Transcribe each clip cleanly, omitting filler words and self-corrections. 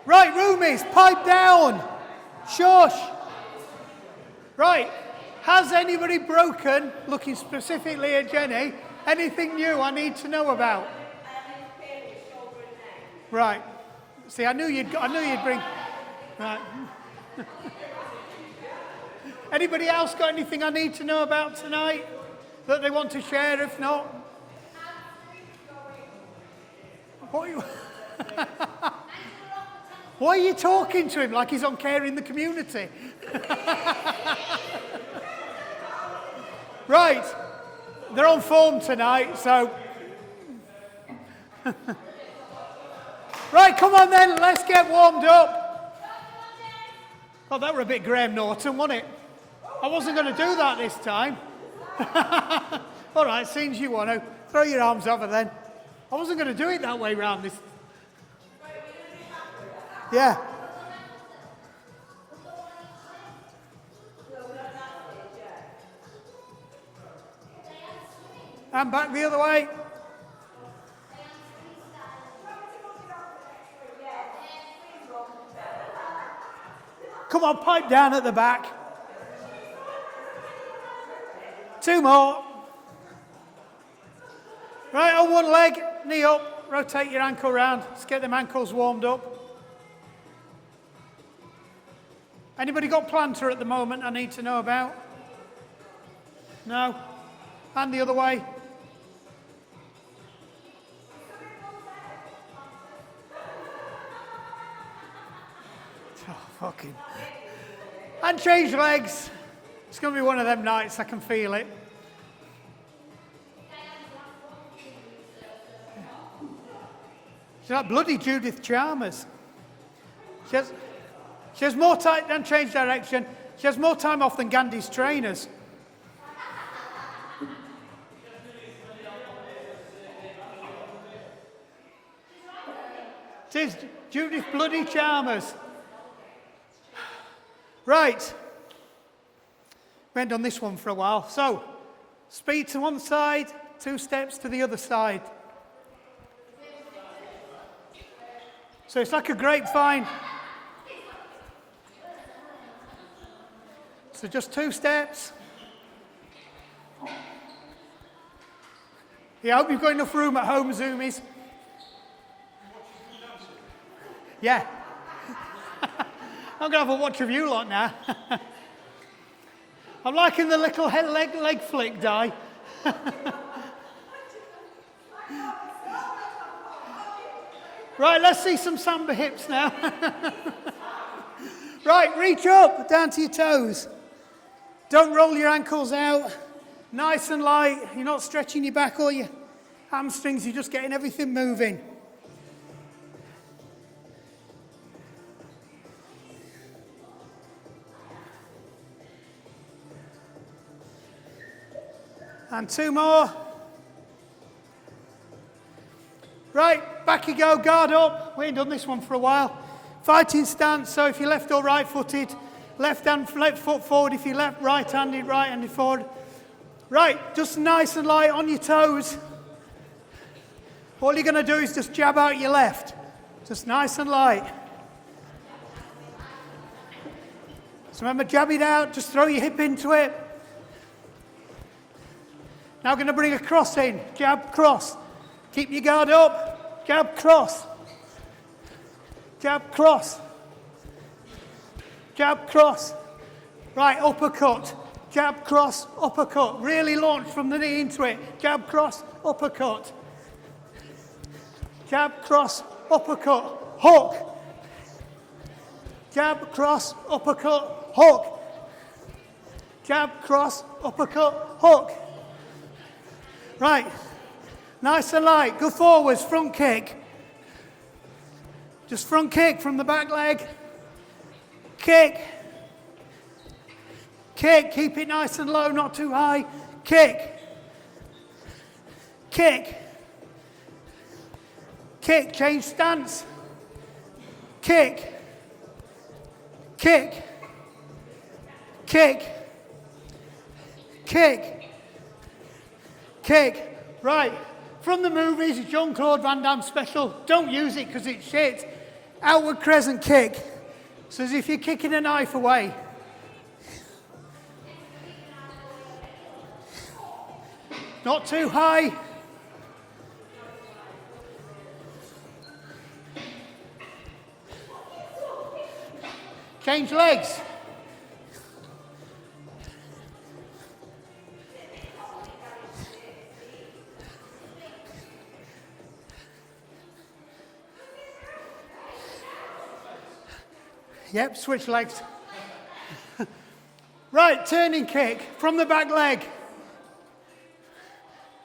Right, roomies, pipe down. Shush. Right, has anybody broken, looking specifically at Jenny, anything new I need to know about? Right. See, I knew you'd bring. Right. Anybody else got anything I need to know about tonight that they want to share? If not, what are you? Why are you talking to him like he's on Care in the Community? Right, they're on form tonight, so. Right, come on then, let's get warmed up. Oh, that were a bit Graham Norton, wasn't it? I wasn't going to do that this time. All right, seems you want to. Throw your arms over then. I wasn't going to do it that way round this. Yeah. And back the other way. Come on, pipe down at the back. 2 more. Right, on one leg, knee up, rotate your ankle round. Let's get them ankles warmed up. Anybody got plantar at the moment I need to know about? No? And the other way. Oh, fucking. And change legs. It's going to be one of them nights, I can feel it. She's like bloody Judith Chalmers. She has more time than change direction. She has more time off than Gandhi's trainers. It is Judith bloody Chalmers. Right. We haven't done this one for a while. So, speed to one side, 2 steps to the other side. So it's like a grapevine. So just 2 steps. Yeah, I hope you've got enough room at home, Zoomies. Yeah. I'm going to have a watch of you lot now. I'm liking the little leg flick, Di. Right, let's see some samba hips now. Right, reach up, down to your toes. Don't roll your ankles out. Nice and light. You're not stretching your back or your hamstrings. You're just getting everything moving. And 2 more. Right, back you go, guard up. We ain't done this one for a while. Fighting stance, so if you're left or right-footed, left foot forward. If you're right-handed, right-handed forward. Right, just nice and light on your toes. All you're going to do is just jab out your left. Just nice and light. So remember, jab it out, just throw your hip into it. Now we're going to bring a cross in. Jab, cross. Keep your guard up. Jab, cross. Jab, cross. Jab, cross. Right, uppercut. Jab, cross, uppercut. Really launch from the knee into it. Jab, cross, uppercut. Jab, cross, uppercut. Hook. Jab, cross, uppercut, hook. Jab, cross, uppercut, hook. Right. Nice and light. Go forwards, front kick. Just front kick from the back leg. Kick. Kick. Keep it nice and low, not too high. Kick. Kick. Kick. Change stance. Kick. Kick. Kick. Kick. Kick. Right. From the movies, Jean-Claude Van Damme special. Don't use it because it's shit. Outward crescent kick. So as if you're kicking a knife away. Not too high. Change legs. Yep, switch legs. Right, turning kick from the back leg.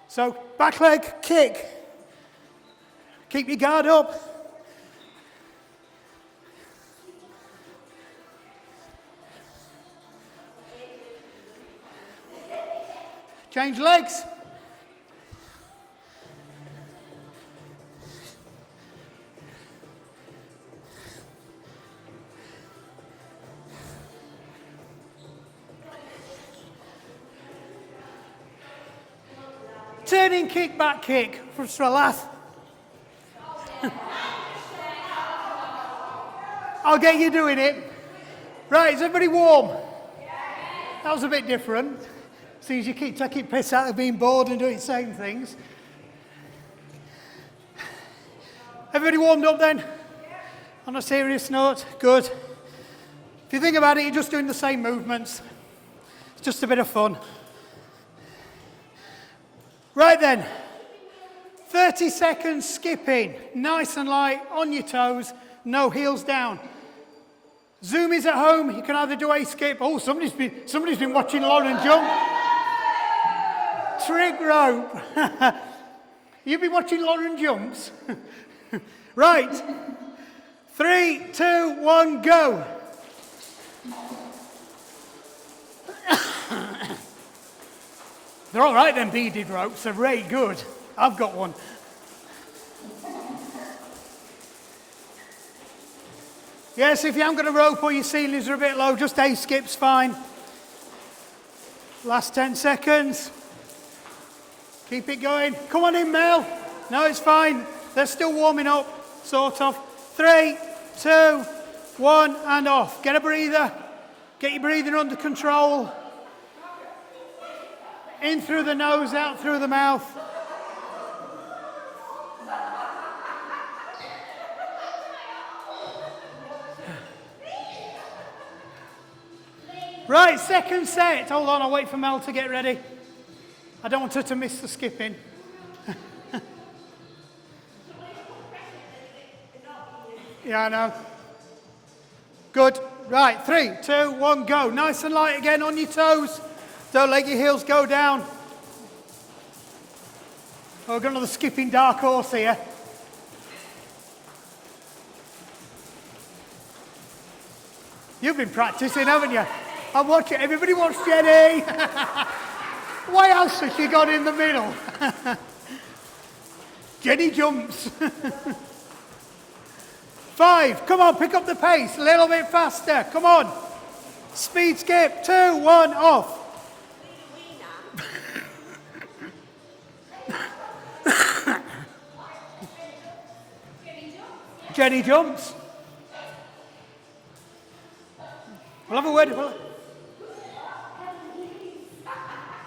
So, back leg, kick. Keep your guard up. Change legs. Turning kick, back kick for Strelath. I'll get you doing it. Right, is everybody warm? That was a bit different. See, as you keep taking piss out of being bored and doing the same things. Everybody warmed up then? On a serious note? Good. If you think about it, you're just doing the same movements. It's just a bit of fun. Right then, 30 seconds skipping, nice and light, on your toes, no heels down. Zoomies at home, you can either do a skip. Oh, somebody's been watching Lauren jump. Trig rope. You've been watching Lauren jumps? Right. 3, 2, 1, go. They're all right, them beaded ropes. They're really good. I've got one. Yes, if you haven't got a rope or your ceilings are a bit low, just a skip's fine. Last 10 seconds. Keep it going. Come on in, Mel. No, it's fine. They're still warming up, sort of. 3, 2, 1, and off. Get a breather. Get your breathing under control. In through the nose, out through the mouth. Right, second set. Hold on, I'll wait for Mel to get ready. I don't want her to miss the skipping. Yeah, I know. Good. Right, 3, 2, 1, go. Nice and light again on your toes. Don't let your heels go down. Oh, we've got another skipping dark horse here. You've been practicing, haven't you? I'm watching. Everybody watch Jenny. Why else has she got in the middle? Jenny jumps. 5. Come on, pick up the pace. A little bit faster. Come on. Speed skip. 2, 1, off. Jenny jumps. We'll have a word.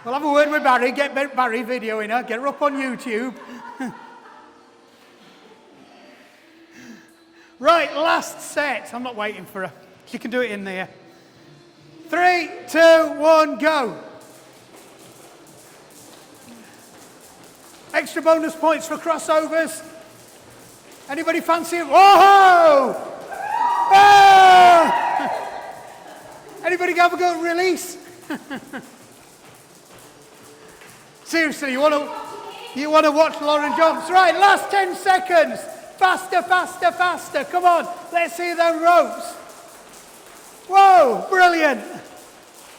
We'll have a word with Barry. Get Barry videoing her. Get her up on YouTube. Right, last set. I'm not waiting for her. She can do it in there. 3, 2, 1, go. Extra bonus points for crossovers. Anybody fancy it? Whoa! Oh! Anybody have a go at release? Seriously, you want to watch Lauren jumps? Right, last 10 seconds. Faster, faster, faster. Come on, let's see them ropes. Whoa, brilliant.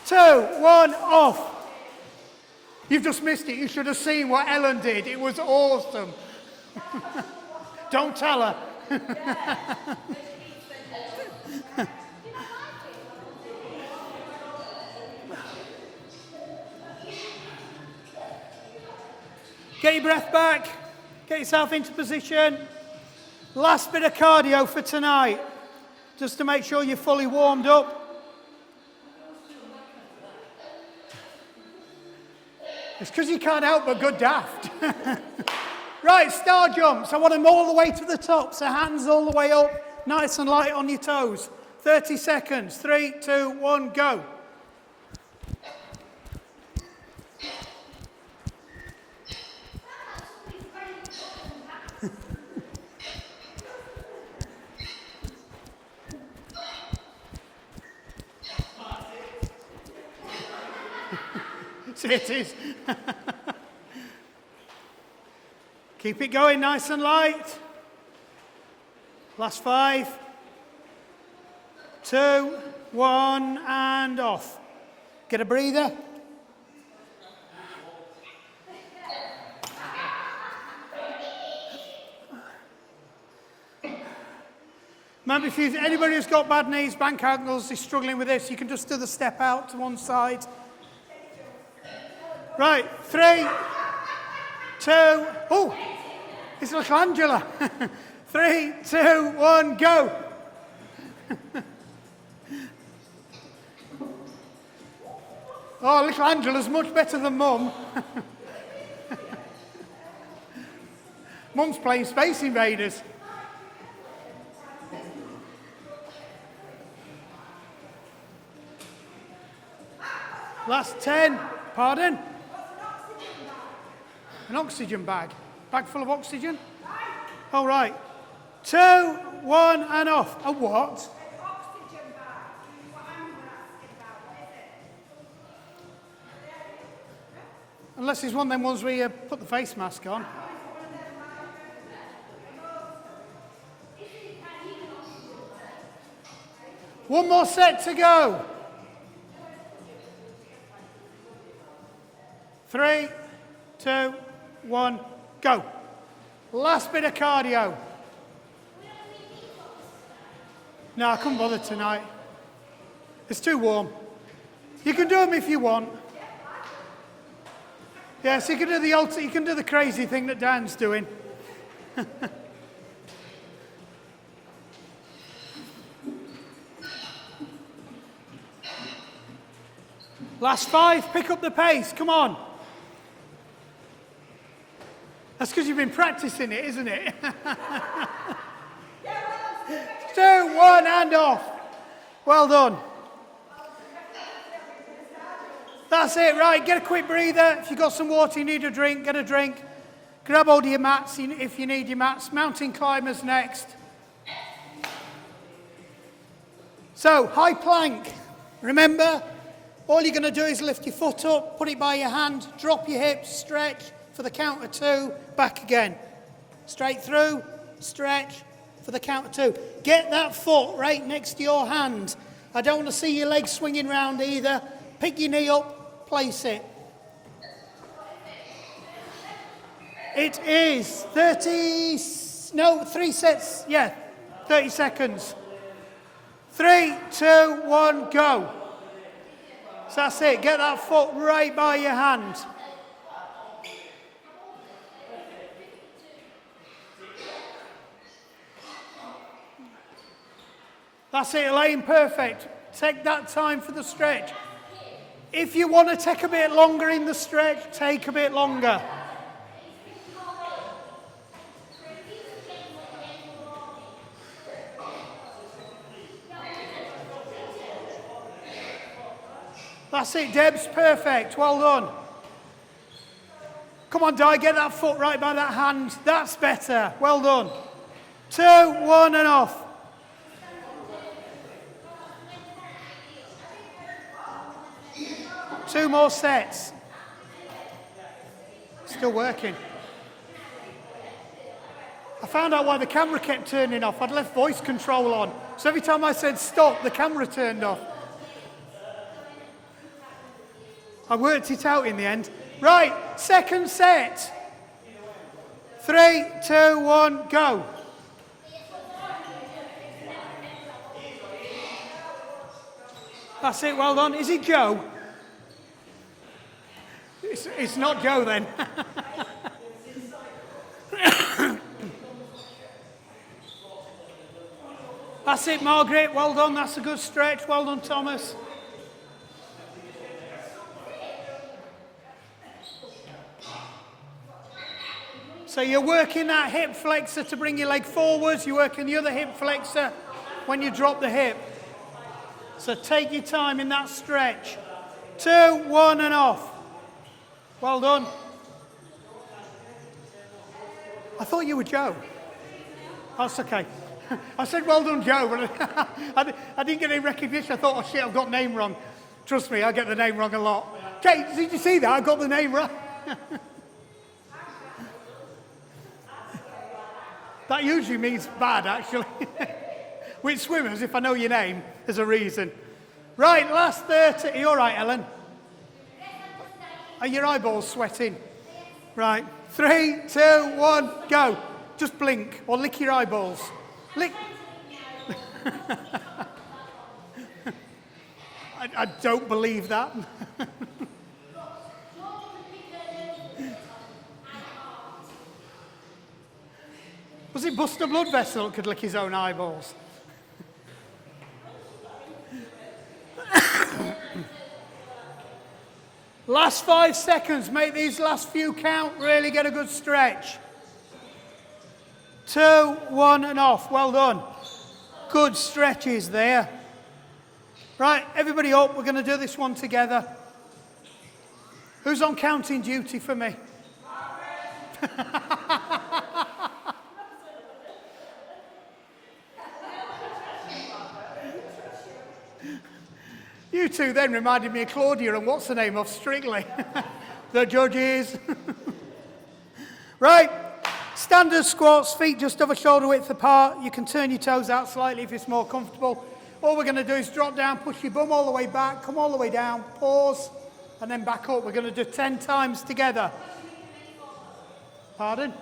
2, 1, off. You've just missed it. You should have seen what Ellen did. It was awesome. Don't tell her. Get your breath back. Get yourself into position. Last bit of cardio for tonight, just to make sure you're fully warmed up. It's because you can't help but go daft. Right, star jumps. I want them all the way to the top, so hands all the way up, nice and light on your toes. 30 seconds. 3, 2, 1, go. See, it is. Keep it going nice and light. Last 5, 2, 1, and off. Get a breather. Remember, if anybody who's got bad knees, bank ankles, is struggling with this, you can just do the step out to one side. Right, 3, 2, oh, it's little Angela. 3, 2, 1, go. Oh, little Angela's much better than Mum. Mum's playing Space Invaders. Last 10, pardon? An oxygen bag. Bag full of oxygen? All right. 2, 1, and off. A what? An oxygen bag. What I'm asking about, what is it? Unless it's one of them ones where you put the face mask on. One more set to go. 3, 2, 1, go. Last bit of cardio. No, I couldn't bother tonight. It's too warm. You can do them if you want. Yes, you can do you can do the crazy thing that Dan's doing. Last 5, pick up the pace, come on. That's because you've been practicing it, isn't it? 2, 1, and off. Well done. That's it, right, get a quick breather. If you've got some water, you need a drink, get a drink. Grab hold of your mats if you need your mats. Mountain climbers next. So, high plank. Remember, all you're going to do is lift your foot up, put it by your hand, drop your hips, stretch for the count of 2, back again. Straight through, stretch for the count of 2. Get that foot right next to your hand. I don't want to see your legs swinging round either. Pick your knee up, place it. It is 3 sets, 30 seconds. 3, 2, 1, go. So that's it, get that foot right by your hand. That's it, Elaine, perfect. Take that time for the stretch. If you want to take a bit longer in the stretch, take a bit longer. That's it, Deb's perfect. Well done. Come on, Di, get that foot right by that hand. That's better. Well done. 2, 1, and off. Two more sets. Still working. I found out why the camera kept turning off. I'd left voice control on. So every time I said stop, the camera turned off. I worked it out in the end. Right, second set. 3, 2, 1, go. That's it, well done. Is it Joe? It's not Joe then. That's it, Margaret. Well done. That's a good stretch. Well done, Thomas. So you're working that hip flexor to bring your leg forwards. You're working the other hip flexor when you drop the hip. So take your time in that stretch. 2, 1 and off. Well done. I thought you were Joe. That's okay. I said well done, Joe, but I didn't get any recognition. I thought, oh shit, I've got the name wrong. Trust me, I get the name wrong a lot. Kate, did you see that? I got the name right. That usually means bad, actually. With swimmers, if I know your name, there's a reason. Right, last 30. Are you all right, Ellen? Are your eyeballs sweating? Right. 3, 2, 1, go. Just blink or lick your eyeballs. Lick. I don't believe that. Was it Buster Bloodvessel that could lick his own eyeballs? Last 5 seconds. Make these last few count. Really get a good stretch. 2, 1 and off. Well done. Good stretches there. Right, everybody up. We're going to do this one together. Who's on counting duty for me? You two then reminded me of Claudia and what's the name of Strictly. The judges. Right, standard squats, feet just over shoulder width apart. You can turn your toes out slightly if it's more comfortable. All we're going to do is drop down, push your bum all the way back, come all the way down, pause, and then back up. We're going to do 10 times together. Pardon?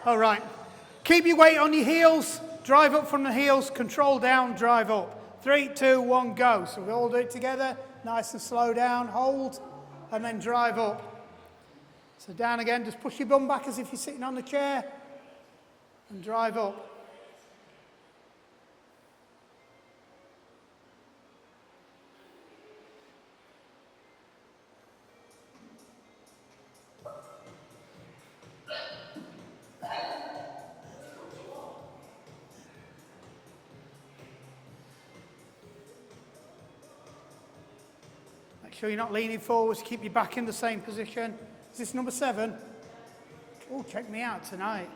All right. Keep your weight on your heels. Drive up from the heels, control down, drive up. 3, 2, 1, go. So we all do it together. Nice and slow down, hold, and then drive up. So down again, just push your bum back as if you're sitting on the chair, and drive up. Make sure you're not leaning forwards, keep your back in the same position. Is this number 7? Oh, check me out tonight.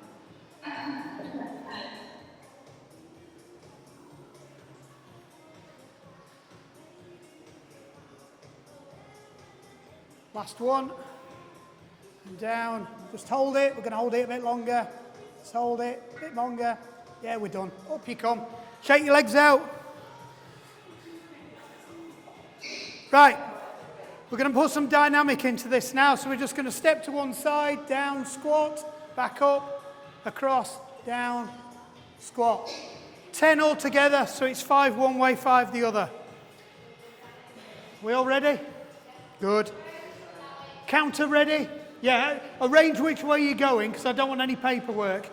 Last one. And down. Just hold it. We're going to hold it a bit longer. Just hold it a bit longer. Yeah, we're done. Up you come. Shake your legs out. Right. We're going to put some dynamic into this now, so we're just going to step to one side, down, squat, back up, across, down, squat. 10 all together, so it's 5 one way, 5 the other. We all ready? Good. Counter ready? Yeah, arrange which way you're going, because I don't want any paperwork.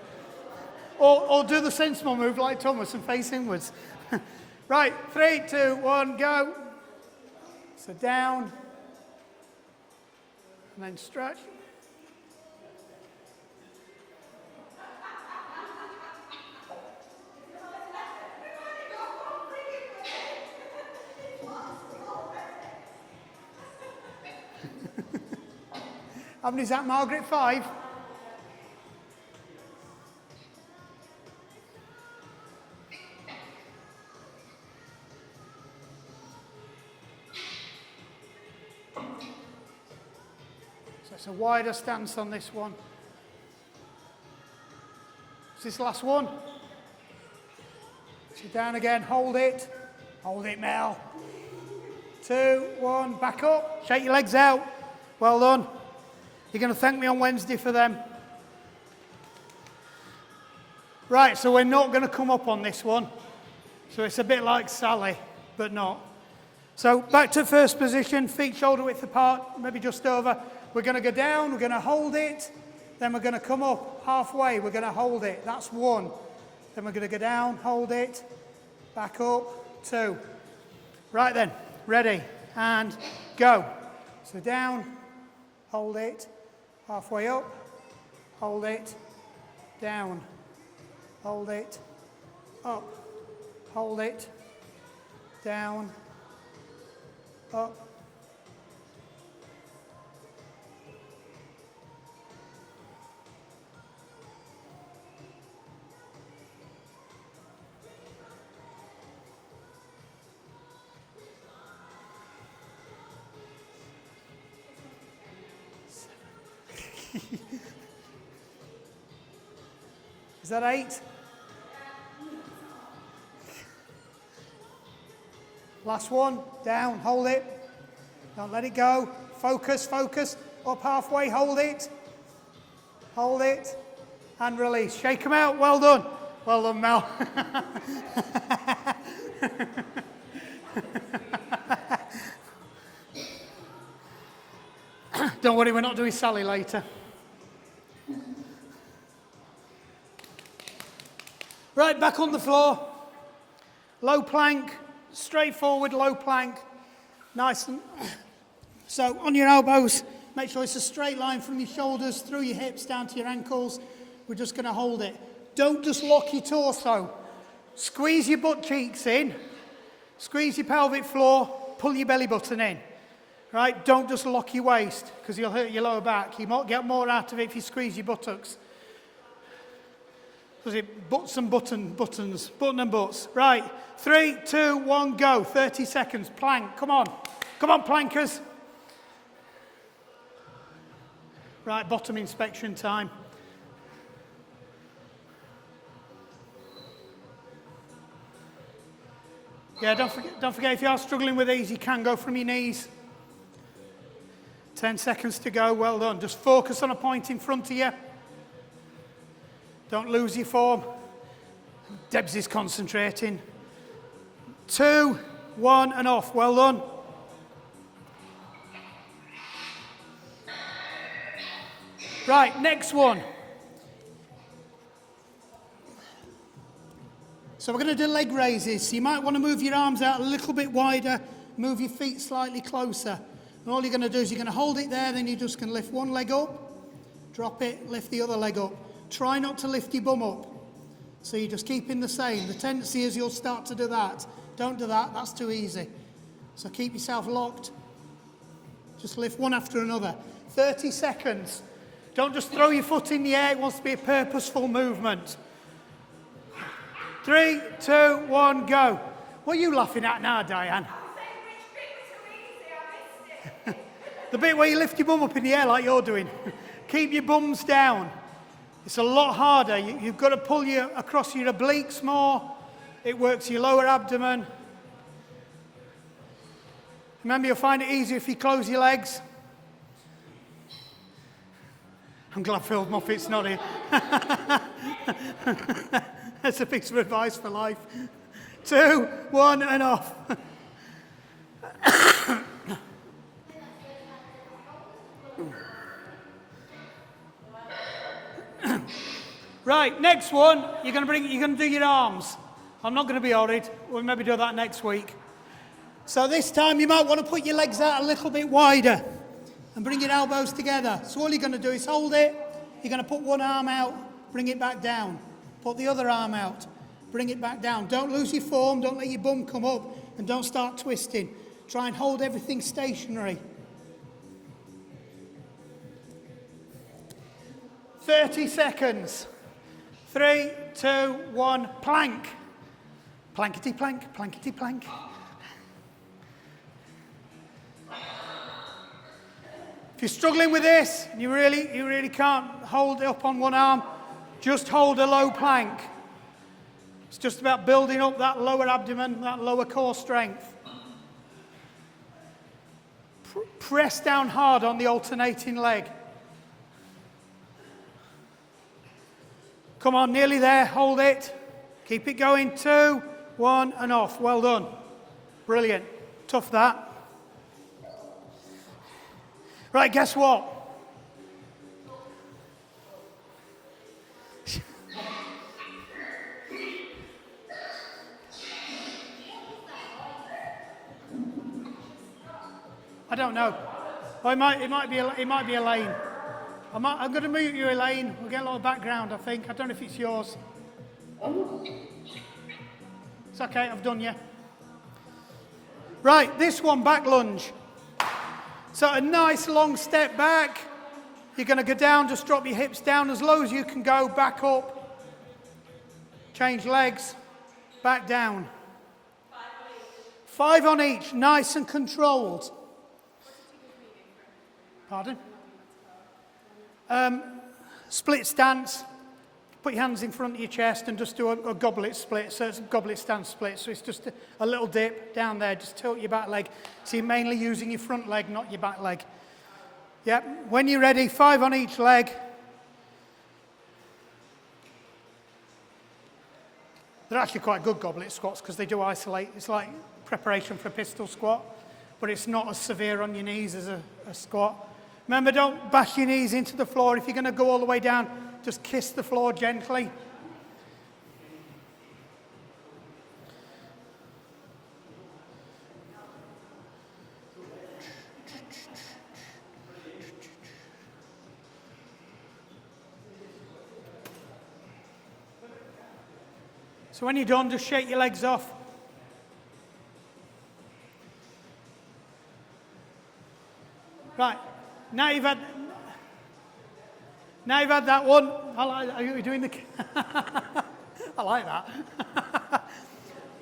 Or do the sensible move like Thomas and face inwards. Right, 3, 2, 1, go. So down. And then stretch. How many is that, Margaret? 5? It's a wider stance on this one. Is this last one? Sit down again, hold it. Hold it, Mel. 2, 1, back up. Shake your legs out. Well done. You're going to thank me on Wednesday for them. Right, so we're not going to come up on this one. So it's a bit like Sally, but not. So back to first position, feet shoulder width apart, maybe just over. We're going to go down, we're going to hold it, then we're going to come up halfway, we're going to hold it. That's 1. Then we're going to go down, hold it, back up, 2. Right then, ready, and go. So down, hold it, halfway up, hold it, down, hold it, up, hold it, down, up. Is that 8? Last one, down, hold it. Don't let it go. Focus, focus. Up halfway, hold it. Hold it. And release. Shake them out. Well done. Well done, Mel. Don't worry, we're not doing Sally later. Right, back on the floor. Low plank, straightforward low plank. Nice and... So on your elbows, make sure it's a straight line from your shoulders, through your hips, down to your ankles. We're just going to hold it. Don't just lock your torso. Squeeze your butt cheeks in. Squeeze your pelvic floor. Pull your belly button in. Right? Don't just lock your waist, because you'll hurt your lower back. You might get more out of it if you squeeze your buttocks. Was it butts and buttons? Button and butts. Right. 3, 2, 1, go. 30 seconds. Plank. Come on. Come on, plankers. Right, bottom inspection time. Yeah, don't forget if you are struggling with these, you can go from your knees. 10 seconds to go. Well done. Just focus on a point in front of you. Don't lose your form. Debs is concentrating. 2, 1, and off. Well done. Right, next one. So we're going to do leg raises. So you might want to move your arms out a little bit wider, move your feet slightly closer. And all you're going to do is you're going to hold it there, then you're just going to lift one leg up, drop it, lift the other leg up. Try not to lift your bum up. So you're just keeping the same. The tendency is you'll start to do that. Don't do that, that's too easy. So keep yourself locked. Just lift one after another. 30 seconds. Don't just throw your foot in the air, it wants to be a purposeful movement. 3, 2, 1, go. What are you laughing at now, Diane? The bit where you lift your bum up in the air like you're doing. Keep your bums down. It's a lot harder. You've got to pull across your obliques more. It works your lower abdomen. Remember, you'll find it easier if you close your legs. I'm glad Phil Moffat's not here. That's a piece of advice for life. 2, 1, and off. Right, next one, you're going to do your arms. I'm not going to be horrid. We'll maybe do that next week. So this time you might want to put your legs out a little bit wider and bring your elbows together. So all you're going to do is hold it. You're going to put one arm out, bring it back down. Put the other arm out, bring it back down. Don't lose your form, don't let your bum come up, and don't start twisting. Try and hold everything stationary. 30 seconds. 3, 2, 1, plank. Plankety plank, plankety plank. If you're struggling with this, and you really can't hold it up on one arm, just hold a low plank. It's just about building up that lower abdomen, that lower core strength. Press down hard on the alternating leg. Come on, nearly there, hold it. Keep it going, 2, 1, and off. Well done. Brilliant. Tough that. Right, guess what? I don't know. Or it might be Elaine. I'm going to mute you, Elaine. We'll get a lot of background, I think. I don't know if it's yours. It's okay, I've done you. Right, this one, back lunge. So a nice long step back. You're going to go down, just drop your hips down as low as you can go, back up. Change legs, back down. 5 on each, nice and controlled. Pardon? Split stance. Put your hands in front of your chest and just do a goblet split. So it's a goblet stance split. So it's just a little dip down there. Just tilt your back leg. So you're mainly using your front leg, not your back leg. Yep. When you're ready, 5 on each leg. They're actually quite good goblet squats because they do isolate. It's like preparation for a pistol squat, but it's not as severe on your knees as a squat. Remember, don't bash your knees into the floor. If you're going to go all the way down, just kiss the floor gently. So when you're done, just shake your legs off. Right, now you've had that one. Are you doing the? I like that.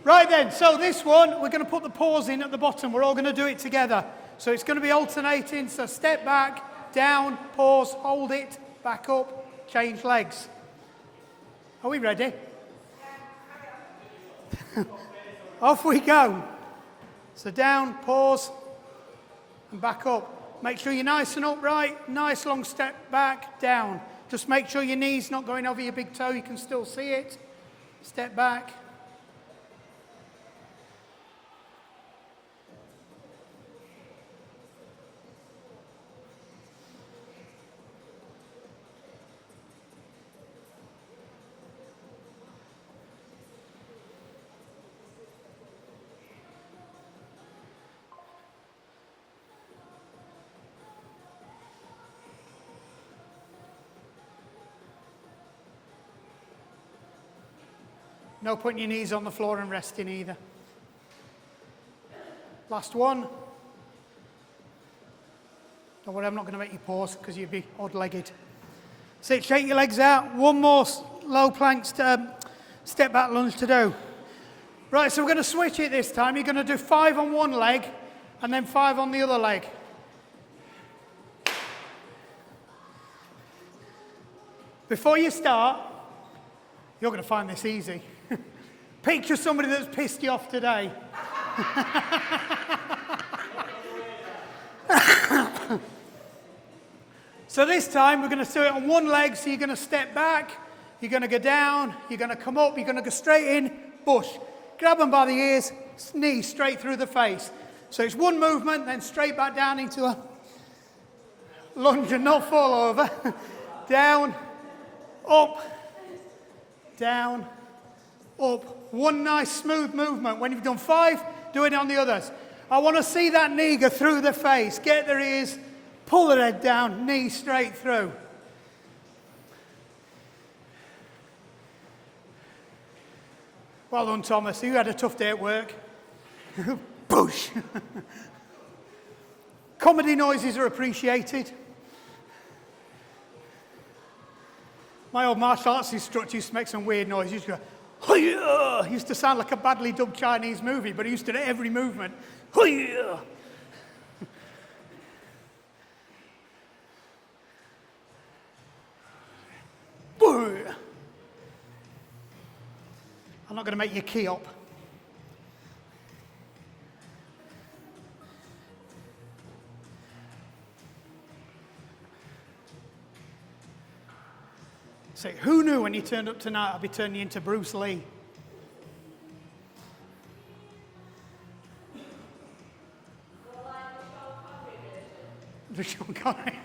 Right then, so this one, we're going to put the pause in at the bottom. We're all going to do it together. So it's going to be alternating. So step back, down, pause, hold it, back up, change legs. Are we ready? Off we go. So down, pause, and back up. Make sure you're nice and upright. Nice long step back, down. Just make sure your knee's not going over your big toe. You can still see it. Step back. No putting your knees on the floor and resting either. Last one. Don't worry, I'm not going to make you pause because you'd be odd-legged. So shake your legs out. One more low plank step back lunge to do. Right, so we're going to switch it this time. You're going to do 5 on one leg and then 5 on the other leg. Before you start, you're going to find this easy. Picture somebody that's pissed you off today. So this time we're going to do it on one leg. So you're going to step back, you're going to go down, you're going to come up, you're going to go straight in, push. Grab them by the ears, knee straight through the face. So it's one movement, then straight back down into a lunge and not fall over. Down, up, down, up. One nice smooth movement. When you've done 5, do it on the others. I want to see that knee go through the face. Get their ears, pull their head down, knee straight through. Well done, Thomas. You had a tough day at work. Push. Comedy noises are appreciated. My old martial arts instructor used to make some weird noises. He used to go, "Hi-ya!" He used to sound like a badly dubbed Chinese movie, but he used to do every movement. Hi-ya! I'm not going to make you key up. Say, who knew when you turned up tonight I'd be turning you into Bruce Lee? The Sean Connery.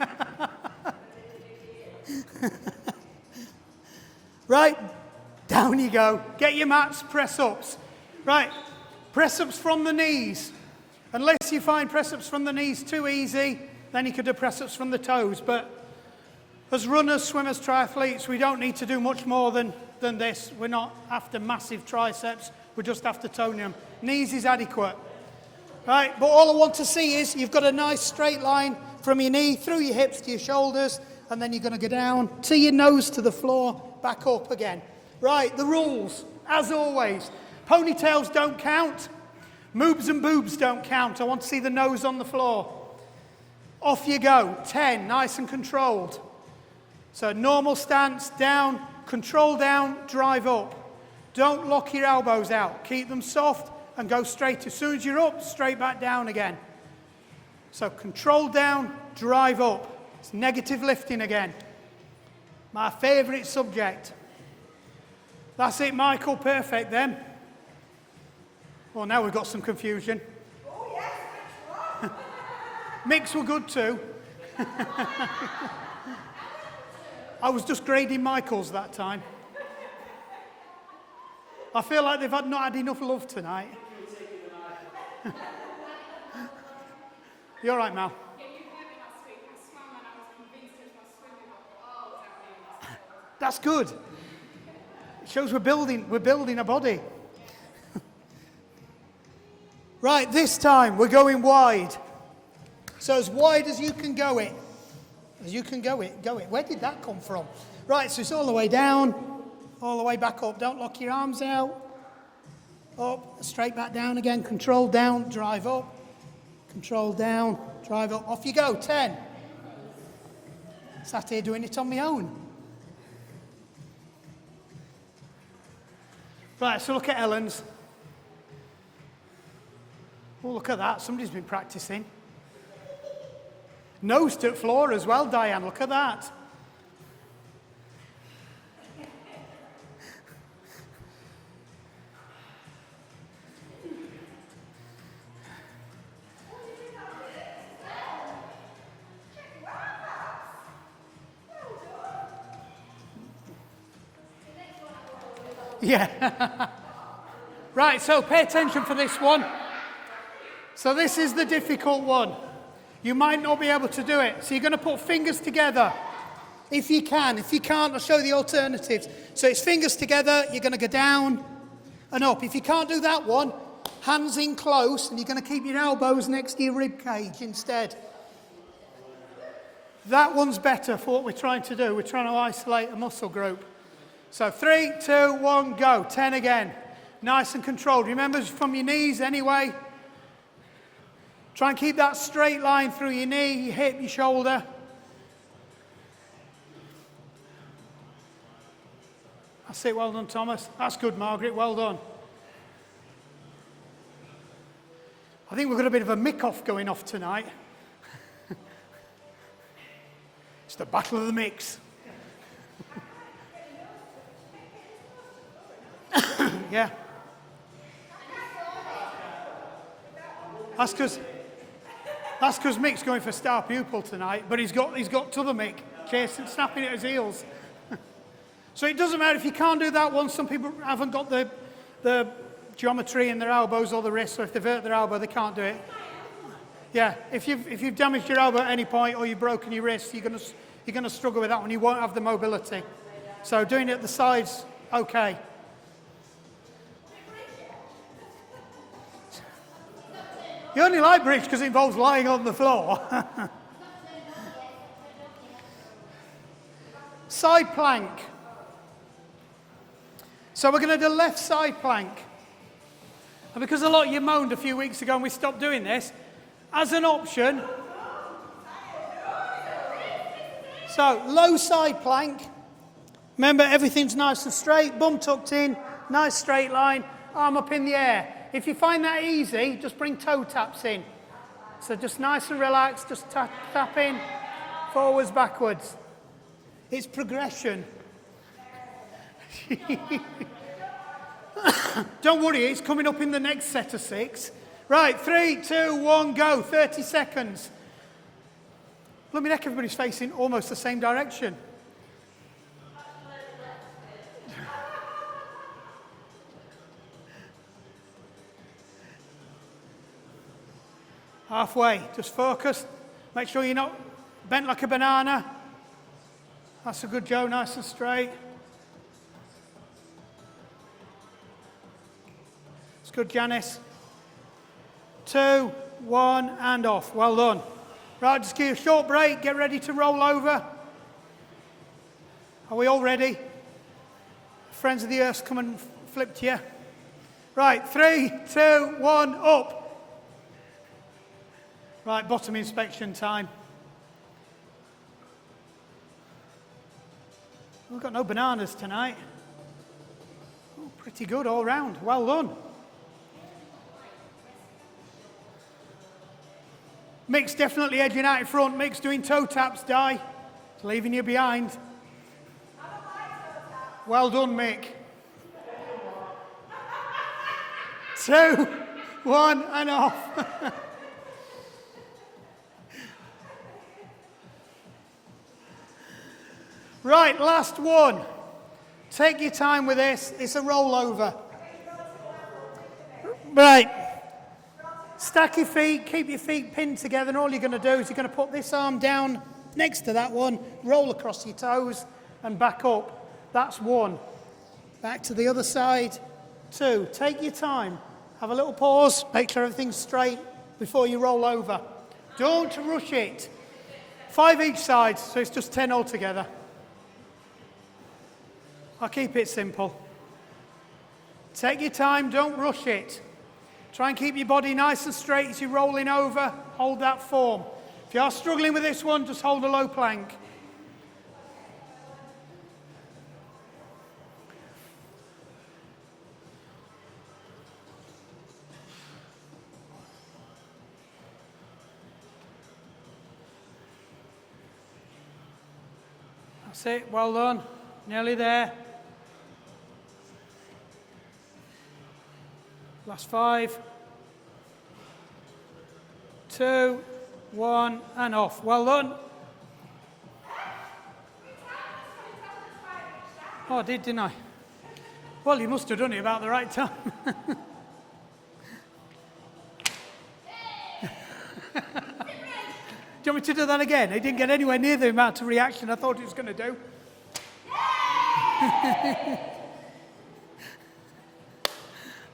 Right, down you go. Get your mats, press ups. Right, press ups from the knees. Unless you find press-ups from the knees too easy, then you could do press-ups from the toes. But as runners, swimmers, triathletes, we don't need to do much more than this. We're not after massive triceps. We're just after toning them. Knees is adequate. Right, but all I want to see is you've got a nice straight line from your knee, through your hips to your shoulders, and then you're going to go down to your nose to the floor, back up again. Right, the rules, as always. Ponytails don't count. Moobs and boobs don't count. I want to see the nose on the floor. Off you go. 10, nice and controlled. So normal stance, down, control down, drive up. Don't lock your elbows out. Keep them soft and go straight. As soon as you're up, straight back down again. So control down, drive up. It's negative lifting again. My favourite subject. That's it, Michael. Perfect then. Well, now we've got some confusion. Oh, yes, Mix were good too. I was just grading Michael's that time. I feel like they've not had enough love tonight. You all right, Mal? Yeah, you heard me last week. I swam and I was convinced it was swimming all down. That's good. It shows we're building a body. Right, this time we're going wide. So as wide as you can go it. As you can go it. Where did that come from? Right, so it's all the way down, all the way back up. Don't lock your arms out. Up, straight back down again. Control down, drive up. Control down, drive up. Off you go, 10. Sat here doing it on my own. Right, so look at Ellen's. Oh, look at that. Somebody's been practicing. Nose to the floor as well, Diane. Look at that. Yeah. Right, so pay attention for this one. So this is the difficult one. You might not be able to do it. So you're going to put fingers together. If you can. If you can't, I'll show you the alternatives. So it's fingers together. You're going to go down and up. If you can't do that one, hands in close, and you're going to keep your elbows next to your rib cage instead. That one's better for what we're trying to do. We're trying to isolate a muscle group. So 3, 2, 1, go. 10 again. Nice and controlled. Remember, from your knees anyway. Try and keep that straight line through your knee, your hip, your shoulder. That's it. Well done, Thomas. That's good, Margaret. Well done. I think we've got a bit of a mick-off going off tonight. It's the battle of the mix. Yeah. That's because Mick's going for star pupil tonight, but he's got t'other Mick chasing, snapping at his heels. So it doesn't matter if you can't do that one. Some people haven't got the geometry in their elbows or the wrists, so if they've hurt their elbow, they can't do it. Yeah, if you've damaged your elbow at any point or you've broken your wrist, you're gonna struggle with that one. You won't have the mobility. So doing it at the sides, okay. You only like bridge because it involves lying on the floor. Side plank. So we're going to do left side plank. And because a lot of you moaned a few weeks ago and we stopped doing this, as an option, so low side plank. Remember, everything's nice and straight, bum tucked in, nice straight line, arm up in the air. If you find that easy, just bring toe taps in. So just nice and relaxed, just tap in, forwards, backwards. It's progression. Don't worry, it's coming up in the next set of 6. Right, 3, 2, 1, go. 30 seconds. Let me neck, everybody's facing almost the same direction. Halfway. Just focus. Make sure you're not bent like a banana. That's a good, Joe. Nice and straight. It's good, Janice. 2, 1, and off. Well done. Right, just give you a short break. Get ready to roll over. Are we all ready? Friends of the Earth, come and flip to you. Right, 3, 2, 1, up. Right, bottom inspection time. We've got no bananas tonight. Oh, pretty good all round. Well done. Mick's definitely edging out in front. Mick's doing toe taps, Di. It's leaving you behind. Well done, Mick. 2, 1, and off. Right, last one. Take your time with this. It's a rollover. Right. Stack your feet, keep your feet pinned together, and all you're going to do is you're going to put this arm down next to that one, roll across your toes, and back up. That's 1. Back to the other side. 2. Take your time. Have a little pause. Make sure everything's straight before you roll over. Don't rush it. 5 each side, so it's just 10 altogether. I'll keep it simple. Take your time, don't rush it. Try and keep your body nice and straight as you're rolling over. Hold that form. If you are struggling with this one, just hold a low plank. That's it, well done. Nearly there. Last 5. 2, 1, and off. Well done. Oh, I did, didn't I? Well, you must have done it about the right time. Do you want me to do that again? It didn't get anywhere near the amount of reaction I thought it was going to do.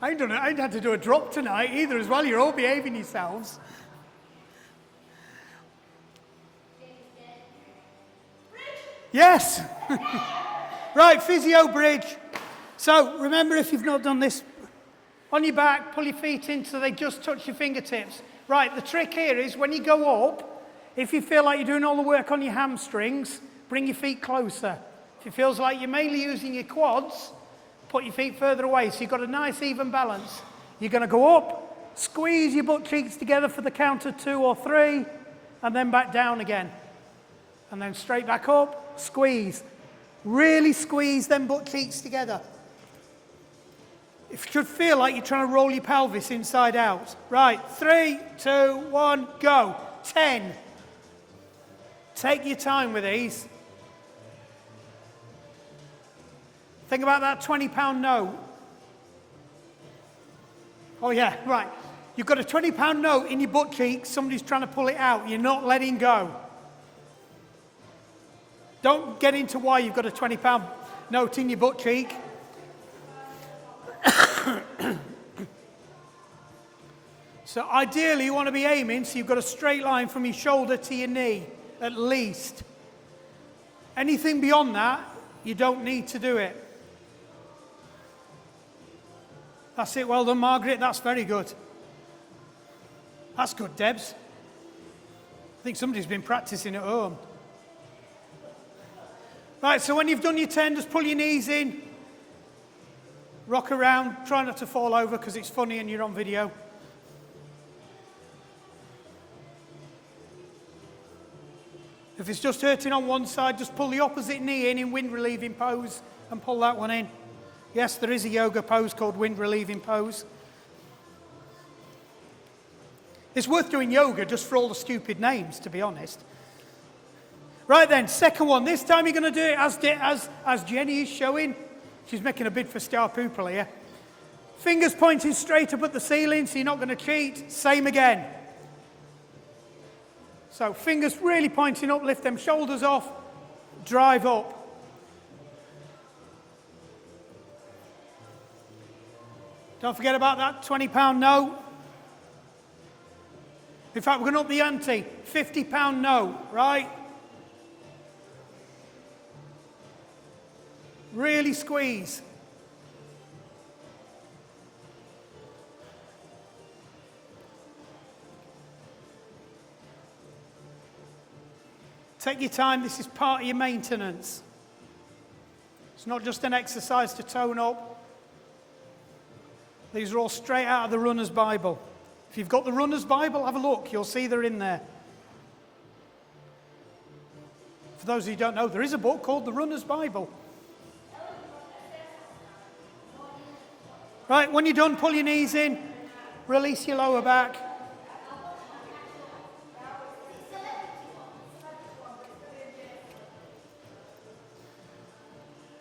I ain't had to do a drop tonight either as well. You're all behaving yourselves. Yes. Right, physio bridge. So remember, if you've not done this, on your back, pull your feet in so they just touch your fingertips. Right, the trick here is when you go up, if you feel like you're doing all the work on your hamstrings, bring your feet closer. If it feels like you're mainly using your quads, put your feet further away so you've got a nice even balance. You're going to go up, squeeze your butt cheeks together for the count of 2 or 3, and then back down again. And then straight back up, squeeze. Really squeeze them butt cheeks together. It should feel like you're trying to roll your pelvis inside out. Right, 3, 2, 1, go. 10. Take your time with these. Think about that £20 note. Oh yeah, right. You've got a £20 note in your butt cheek, somebody's trying to pull it out, you're not letting go. Don't get into why you've got a £20 note in your butt cheek. So ideally you want to be aiming so you've got a straight line from your shoulder to your knee, at least. Anything beyond that, you don't need to do it. That's it, well done, Margaret, that's very good. That's good, Debs. I think somebody's been practicing at home. Right, so when you've done your 10, just pull your knees in, rock around, try not to fall over because it's funny and you're on video. If it's just hurting on one side, just pull the opposite knee in wind relieving pose and pull that one in. Yes, there is a yoga pose called wind relieving pose. It's worth doing yoga just for all the stupid names, to be honest. Right then, second one. This time you're going to do it as Jenny is showing. She's making a bid for star pupil here. Fingers pointing straight up at the ceiling, so you're not going to cheat. Same again. So fingers really pointing up, lift them shoulders off, drive up. Don't forget about that £20 note. In fact, we're going to up the ante, £50 note, right? Really squeeze. Take your time, this is part of your maintenance. It's not just an exercise to tone up. These are all straight out of the Runner's Bible. If you've got the Runner's Bible, have a look, you'll see they're in there. For those of you who don't know, there is a book called the Runner's Bible. Right, when you're done, pull your knees in, release your lower back.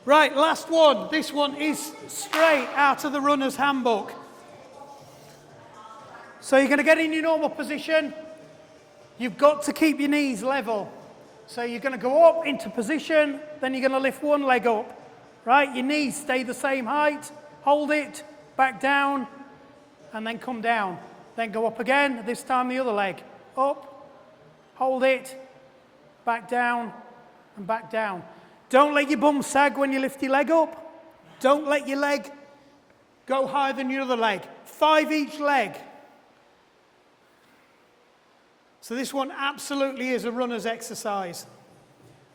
Right, last one. This one is straight out of the Runner's Handbook. So you're going to get in your normal position. You've got to keep your knees level. So you're going to go up into position, then you're going to lift one leg up. Right, your knees stay the same height. Hold it, back down, and then come down. Then go up again, this time the other leg. Up, hold it, back down, and back down. Don't let your bum sag when you lift your leg up. Don't let your leg go higher than your other leg. 5 each leg. So this one absolutely is a runner's exercise.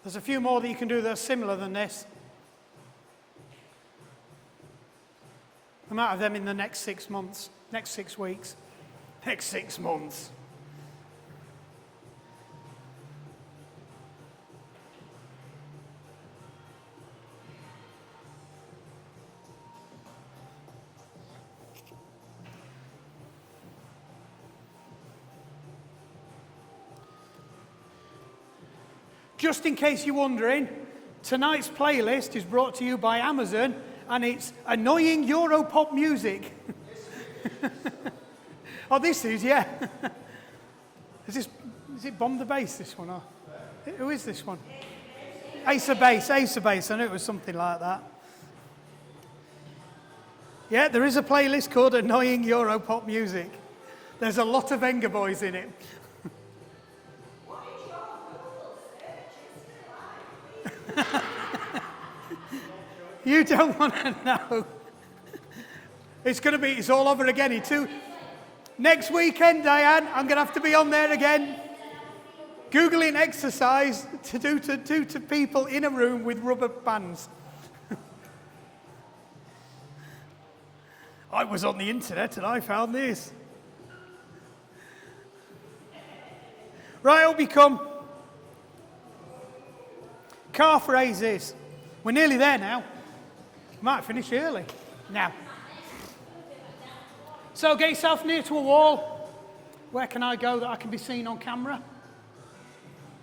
There's a few more that you can do that are similar than this. I'm out of them in the next 6 months, next 6 weeks, next 6 months. Just in case you're wondering, tonight's playlist is brought to you by Amazon, and it's annoying Europop music. Oh, this is, yeah. Is it Bomb the Bass, this one? Or who is this one? Ace of Base. I knew it was something like that. Yeah, there is a playlist called Annoying Europop Music. There's a lot of Venga Boys in it. You don't want to know. It's all over again in 2. Next weekend, Diane, I'm going to have to be on there again. Googling exercise to do to people in a room with rubber bands. I was on the internet and I found this. Right, up you come. Calf raises. We're nearly there now. Might finish early. Now. So get yourself near to a wall. Where can I go that I can be seen on camera?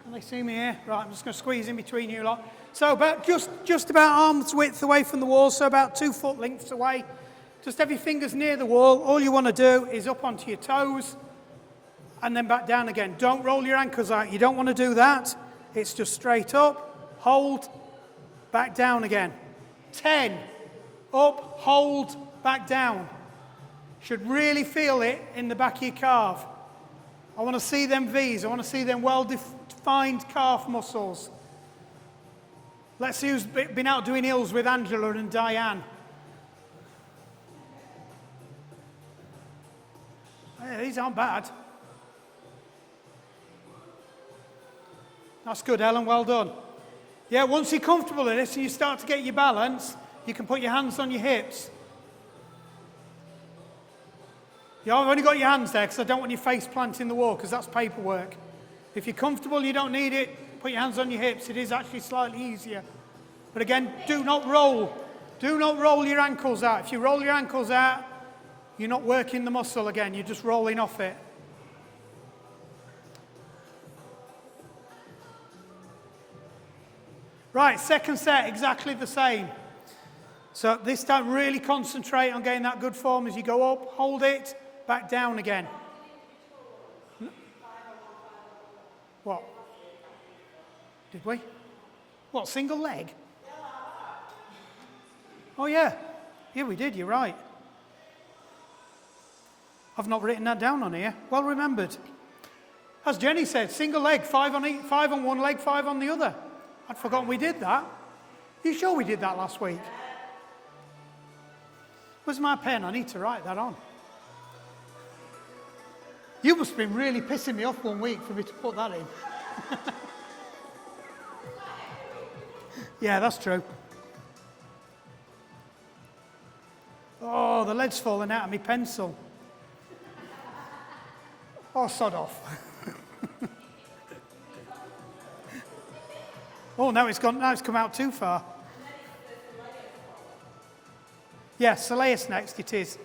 Can they see me here? Right, I'm just going to squeeze in between you lot. So about just about arm's width away from the wall, so about 2 foot lengths away. Just have your fingers near the wall. All you want to do is up onto your toes and then back down again. Don't roll your ankles out. You don't want to do that. It's just straight up, hold, back down again. 10, up, hold, back down. Should really feel it in the back of your calf. I want to see them V's. I want to see them well-defined calf muscles. Let's see who's been out doing hills with Angela and Diane. Hey, these aren't bad. That's good, Ellen. Well done. Yeah, once you're comfortable in this and you start to get your balance, you can put your hands on your hips. Yeah, I've only got your hands there because I don't want your face planting the wall because that's paperwork. If you're comfortable, you don't need it, put your hands on your hips. It is actually slightly easier. But again, do not roll. Do not roll your ankles out. If you roll your ankles out, you're not working the muscle again. You're just rolling off it. Right, second set, exactly the same. So this time, really concentrate on getting that good form as you go up. Hold it, back down again. What? Did we? What, single leg? Oh, yeah. Yeah, we did, you're right. I've not written that down on here. Well remembered. As Jenny said, single leg, 5 on one leg, 5 on the other. I'd forgotten we did that. You sure we did that last week? Where's my pen? I need to write that on. You must have been really pissing me off one week for me to put that in. Yeah, that's true. Oh, the lead's falling out of my pencil. Oh, sod off. Oh, now it's come out too far. Yeah, Soleus next, it is.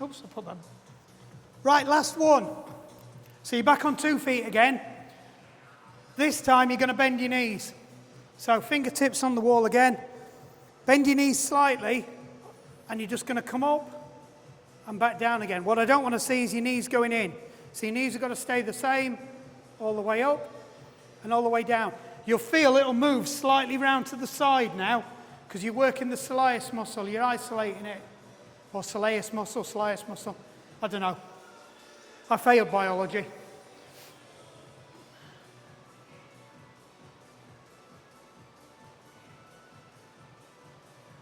Oops, I put that. Right, last one. So you're back on 2 feet again. This time you're going to bend your knees. So fingertips on the wall again. Bend your knees slightly, and you're just going to come up and back down again. What I don't want to see is your knees going in. So your knees have got to stay the same all the way up and all the way down. You'll feel it'll move slightly round to the side now because you're working the soleus muscle. You're isolating it. Or soleus muscle. I don't know. I failed biology.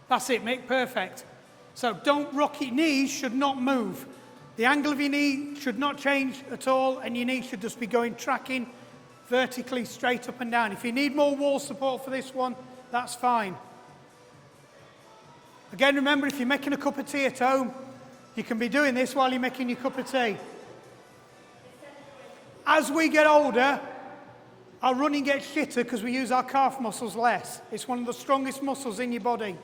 That's it, Mick, perfect. So don't rock your knees, should not move. The angle of your knee should not change at all, and your knee should just be tracking vertically straight up and down. If you need more wall support for this one, that's fine. Again, remember, if you're making a cup of tea at home, you can be doing this while you're making your cup of tea. As we get older, our running gets shitter because we use our calf muscles less. It's one of the strongest muscles in your body.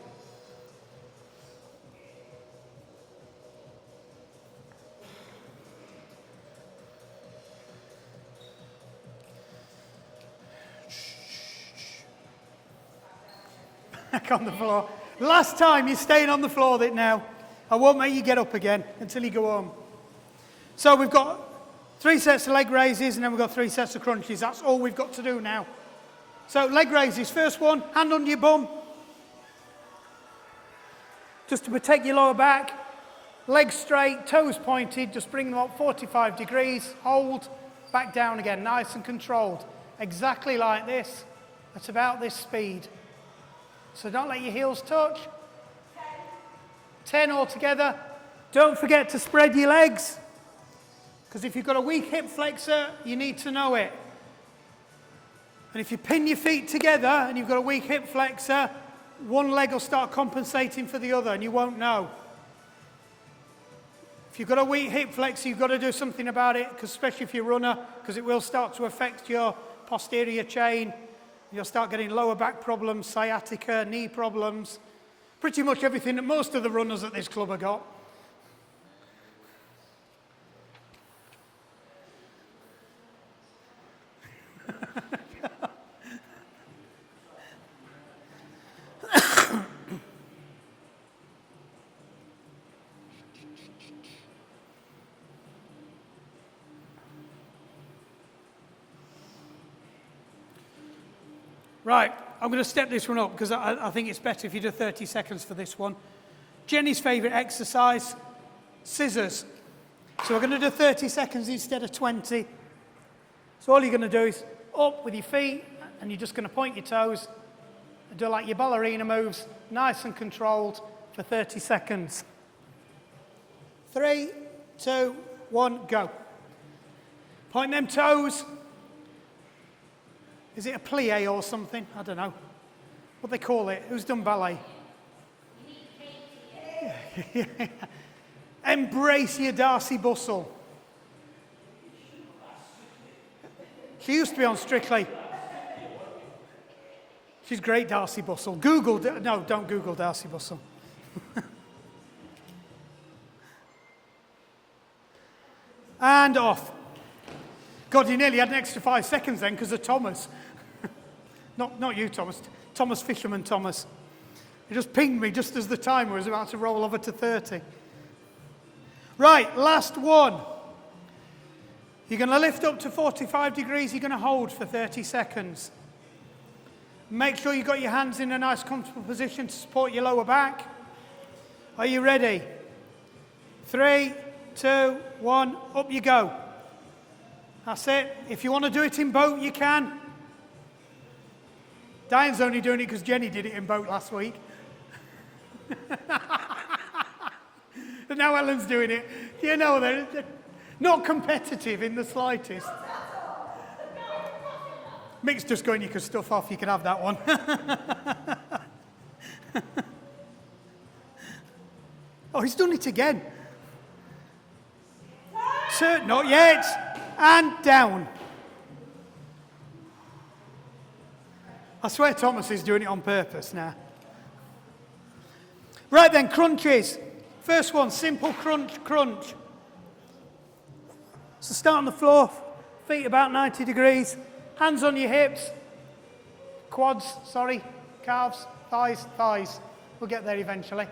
Back on the floor. Last time, you're staying on the floor now. I won't make you get up again until you go home. So we've got 3 sets of leg raises and then we've got 3 sets of crunches. That's all we've got to do now. So leg raises. First one, hand under your bum. Just to protect your lower back. Legs straight, toes pointed. Just bring them up 45 degrees. Hold, back down again, nice and controlled. Exactly like this. At about this speed. So don't let your heels touch. 10 altogether. Don't forget to spread your legs. Because if you've got a weak hip flexor, you need to know it. And if you pin your feet together and you've got a weak hip flexor, one leg will start compensating for the other and you won't know. If you've got a weak hip flexor, you've got to do something about it, because especially if you're a runner, because it will start to affect your posterior chain. You'll start getting lower back problems, sciatica, knee problems. Pretty much everything that most of the runners at this club have got. Right, I'm going to step this one up because I think it's better if you do 30 seconds for this one. Jenny's favourite exercise, scissors. So we're going to do 30 seconds instead of 20. So all you're going to do is up with your feet and you're just going to point your toes and do like your ballerina moves, nice and controlled for 30 seconds. 3, 2, 1, go. Point them toes. Is it a plie or something? I don't know. What they call it? Who's done ballet? Embrace your Darcy Bussell. She used to be on Strictly. She's great, Darcy Bussell. No, don't Google Darcy Bussell. And off. God, you nearly had an extra 5 seconds then because of Thomas. Not you, Thomas. Thomas Fisherman Thomas. It just pinged me just as the timer was about to roll over to 30. Right, last one. You're going to lift up to 45 degrees. You're going to hold for 30 seconds. Make sure you've got your hands in a nice comfortable position to support your lower back. Are you ready? 3, 2, 1, up you go. That's it. If you want to do it in boat, you can. Diane's only doing it because Jenny did it in boat last week. And now Ellen's doing it. You know, they're not competitive in the slightest. Mick's just going, you can stuff off, you can have that one. Oh, he's done it again. Not yet. And down. I swear Thomas is doing it on purpose now. Right then, crunches. First one, simple crunch, crunch. So start on the floor, feet about 90 degrees, hands on your hips, calves, thighs. We'll get there eventually.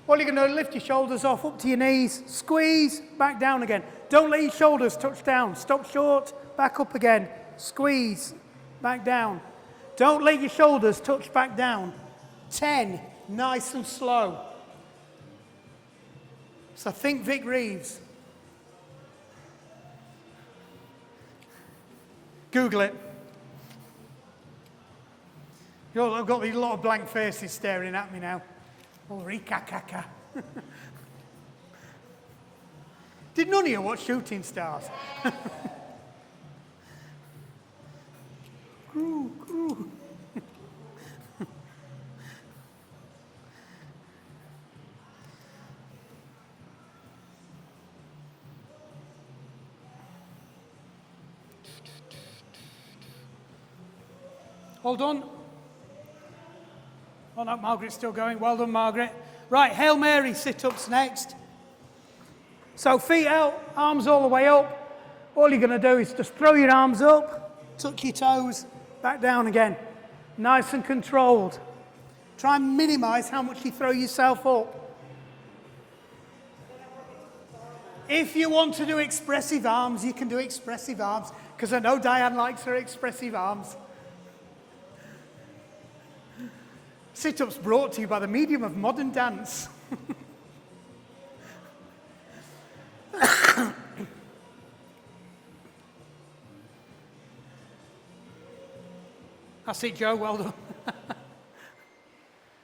What you're going to do, lift your shoulders off, up to your knees, squeeze, back down again. Don't let your shoulders touch down. Stop short, back up again, squeeze, back down. Don't let your shoulders touch back down. 10, nice and slow. So think Vic Reeves. Google it. I've got a lot of blank faces staring at me now. Oh, rika-kaka. Did none of you watch Shooting Stars? Groo. Hold on. Oh no, Margaret's still going. Well done, Margaret. Right, Hail Mary sit-ups next. So feet out, arms all the way up. All you're going to do is just throw your arms up, tuck your toes, back down again. Nice and controlled. Try and minimise how much you throw yourself up. If you want to do expressive arms, you can do expressive arms, because I know Diane likes her expressive arms. Sit-ups brought to you by the medium of modern dance. That's it, Joe, well done.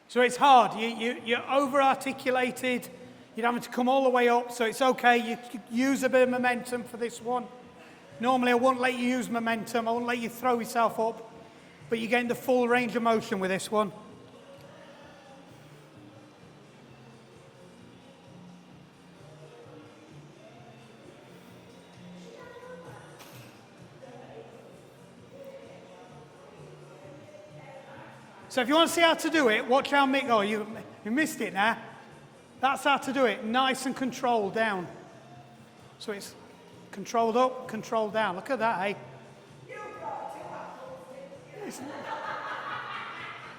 So it's hard, you're over-articulated, you're having to come all the way up, so it's okay, you use a bit of momentum for this one. Normally I won't let you use momentum, I won't let you throw yourself up, but you're getting the full range of motion with this one. So if you want to see how to do it, watch how Mick, oh, you missed it now. That's how to do it, nice and controlled down. So it's controlled up, controlled down. Look at that, eh?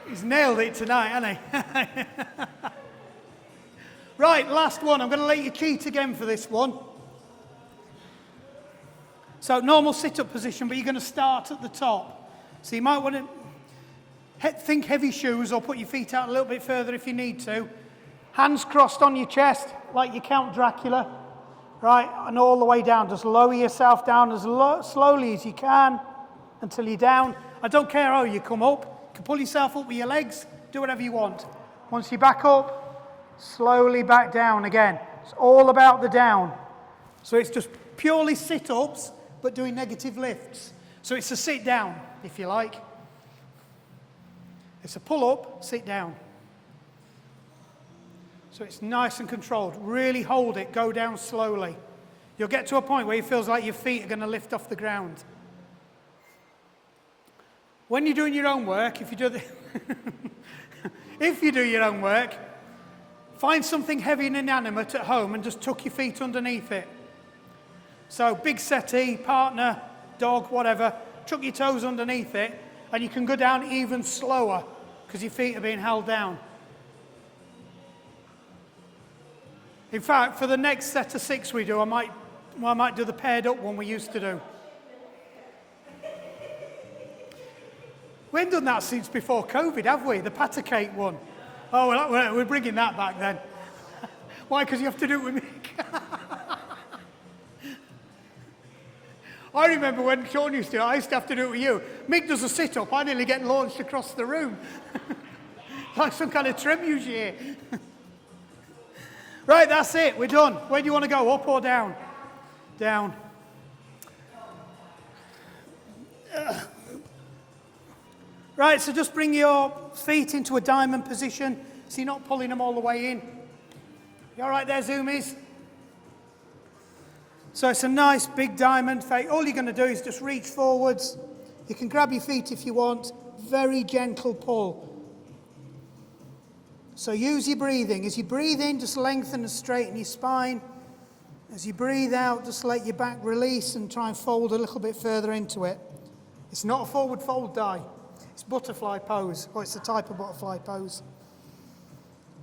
He's nailed it tonight, hasn't he? Right, last one. I'm going to let you cheat again for this one. So normal sit-up position, but you're going to start at the top. So you might want to think heavy shoes or put your feet out a little bit further if you need to. Hands crossed on your chest like you Count Dracula, right? And all the way down. Just lower yourself down as slowly as you can until you're down. I don't care how you come up. You can pull yourself up with your legs. Do whatever you want. Once you're back up, slowly back down again. It's all about the down. So it's just purely sit-ups, but doing negative lifts. So it's a sit down, if you like. It's a pull-up, sit down. So it's nice and controlled. Really hold it, go down slowly. You'll get to a point where it feels like your feet are going to lift off the ground. When you're doing your own work, if you do your own work, find something heavy and inanimate at home and just tuck your feet underneath it. So big settee, partner, dog, whatever, tuck your toes underneath it, and you can go down even slower because your feet are being held down. In fact, for the next set of 6 we do, I might do the paired up one we used to do. We haven't done that since before COVID, have we? The patter cake one. Oh, well, we're bringing that back then. Why? Because you have to do it with me. I remember when Sean used to do it, I used to have to do it with you. Mick does a sit-up, I nearly get launched across the room. Like some kind of tribute here. Right, that's it, we're done. Where do you want to go, up or down? Down. Right, so just bring your feet into a diamond position so you're not pulling them all the way in. You all right there, Zoomies? So it's a nice big diamond face. All you're going to do is just reach forwards. You can grab your feet if you want. Very gentle pull. So use your breathing. As you breathe in, just lengthen and straighten your spine. As you breathe out, just let your back release and try and fold a little bit further into it. It's not a forward fold die. It's butterfly pose. Or it's a type of butterfly pose.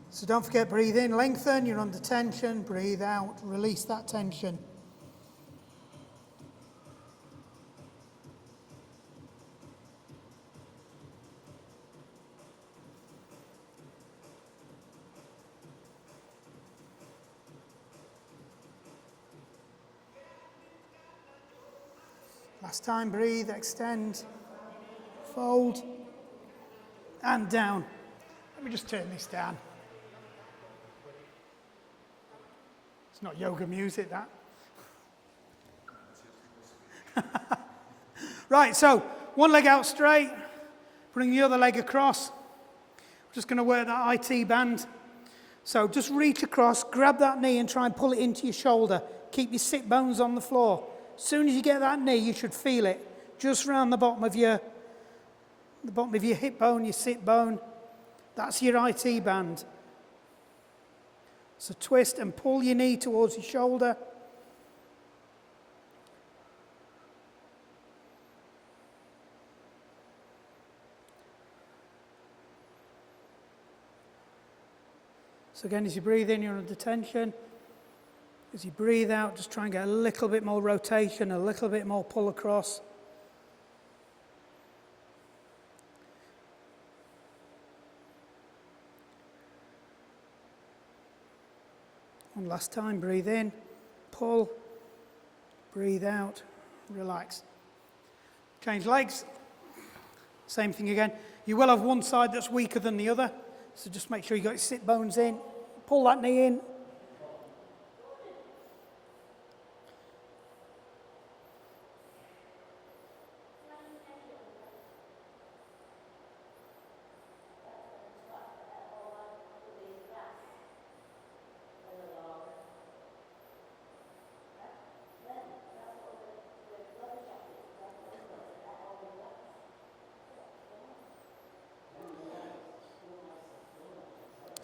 So don't forget, breathe in, lengthen, you're under tension. Breathe out, release that tension. Last time, breathe, extend, fold, and down. Let me just turn this down. It's not yoga music, that. Right, so one leg out straight, bring the other leg across. We're just going to work that IT band. So just reach across, grab that knee and try and pull it into your shoulder. Keep your sit bones on the floor. As soon as you get that knee, you should feel it just around the bottom of your hip bone, your sit bone. That's your IT band. So twist and pull your knee towards your shoulder. So again, as you breathe in, you're under tension. As you breathe out, just try and get a little bit more rotation, a little bit more pull across. One last time, breathe in, pull, breathe out, relax. Change legs. Same thing again. You will have one side that's weaker than the other, so just make sure you got your sit bones in. Pull that knee in.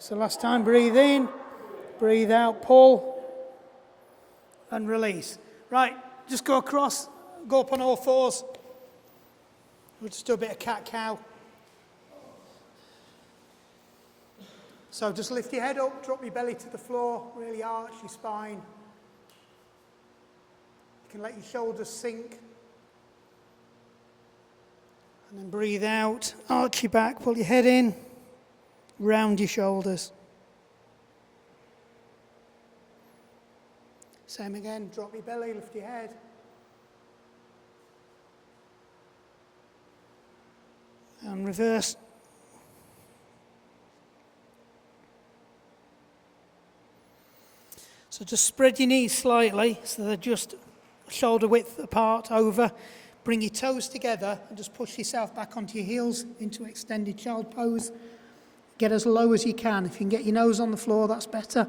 So last time, breathe in, breathe out, pull, and release. Right, just go across, go up on all fours. We'll just do a bit of cat-cow. So just lift your head up, drop your belly to the floor, really arch your spine. You can let your shoulders sink. And then breathe out, arch your back, pull your head in. Round your shoulders. Same again, drop your belly, lift your head. And reverse. So just spread your knees slightly so they're just shoulder width apart over. Bring your toes together and just push yourself back onto your heels into extended child pose. Get as low as you can. If you can get your nose on the floor, that's better.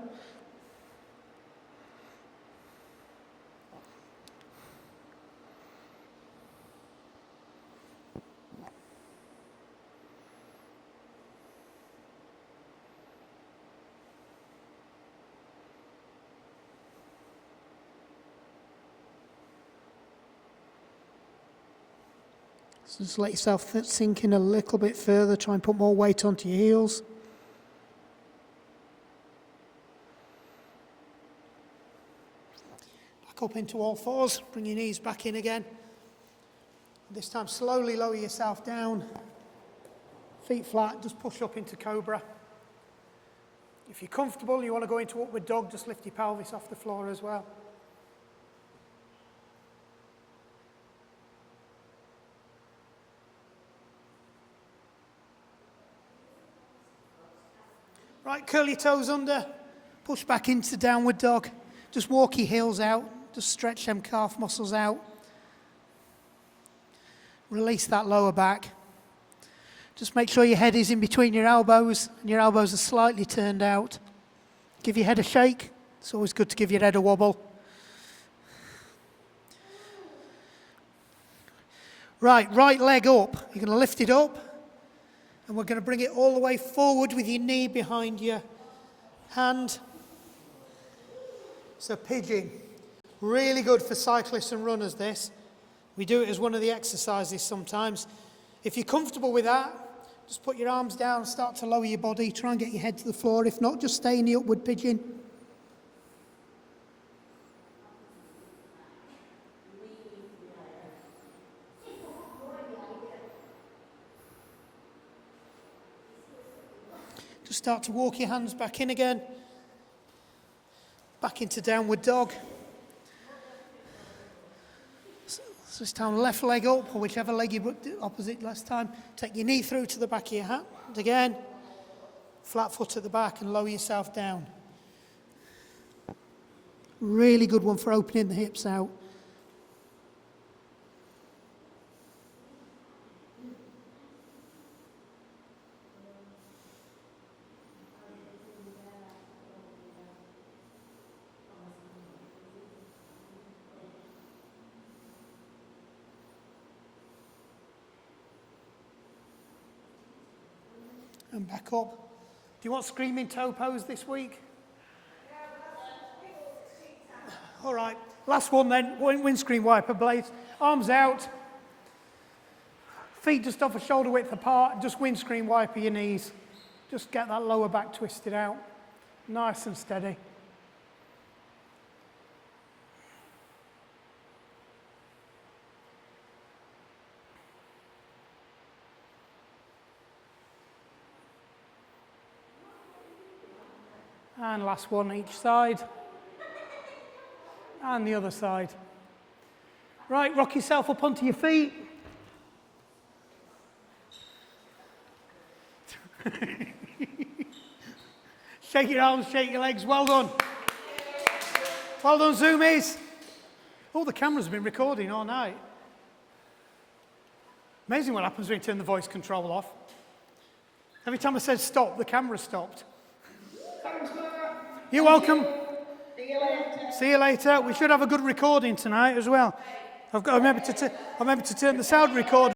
So just let yourself sink in a little bit further. Try and put more weight onto your heels. up into all fours. Bring your knees back in again. This time slowly lower yourself down. Feet flat, just push up into cobra. If you're comfortable, you want to go into upward dog, just lift your pelvis off the floor as well. Right, curl your toes under, push back into downward dog. Just walk your heels out, just stretch them calf muscles out. Release that lower back. Just make sure your head is in between your elbows and your elbows are slightly turned out. Give your head a shake. It's always good to give your head a wobble. Right leg up. You're going to lift it up. And we're going to bring it all the way forward with your knee behind your hand. So pigeon. Really good for cyclists and runners, this. We do it as one of the exercises sometimes. If you're comfortable with that, just put your arms down, start to lower your body. Try and get your head to the floor. If not, just stay in the upward pigeon. Just start to walk your hands back in again. Back into downward dog. So this time left leg up, or whichever leg you put opposite last time. Take your knee through to the back of your hand again. Flat foot at the back and lower yourself down. Really good one for opening the hips out. And back up. Do you want screaming toe pose this week? All right, last one then, windscreen wiper blades. Arms out. Feet just off a shoulder width apart, just windscreen wiper your knees. Just get that lower back twisted out. Nice and steady. And last one each side. And the other side. Right, rock yourself up onto your feet. Shake your arms, shake your legs. Well done. Well done, Zoomies. Oh, the camera's been recording all night. Amazing what happens when you turn the voice control off. Every time I said stop, the camera stopped. You're welcome. See you later. We should have a good recording tonight as well. I remember to turn the sound recorder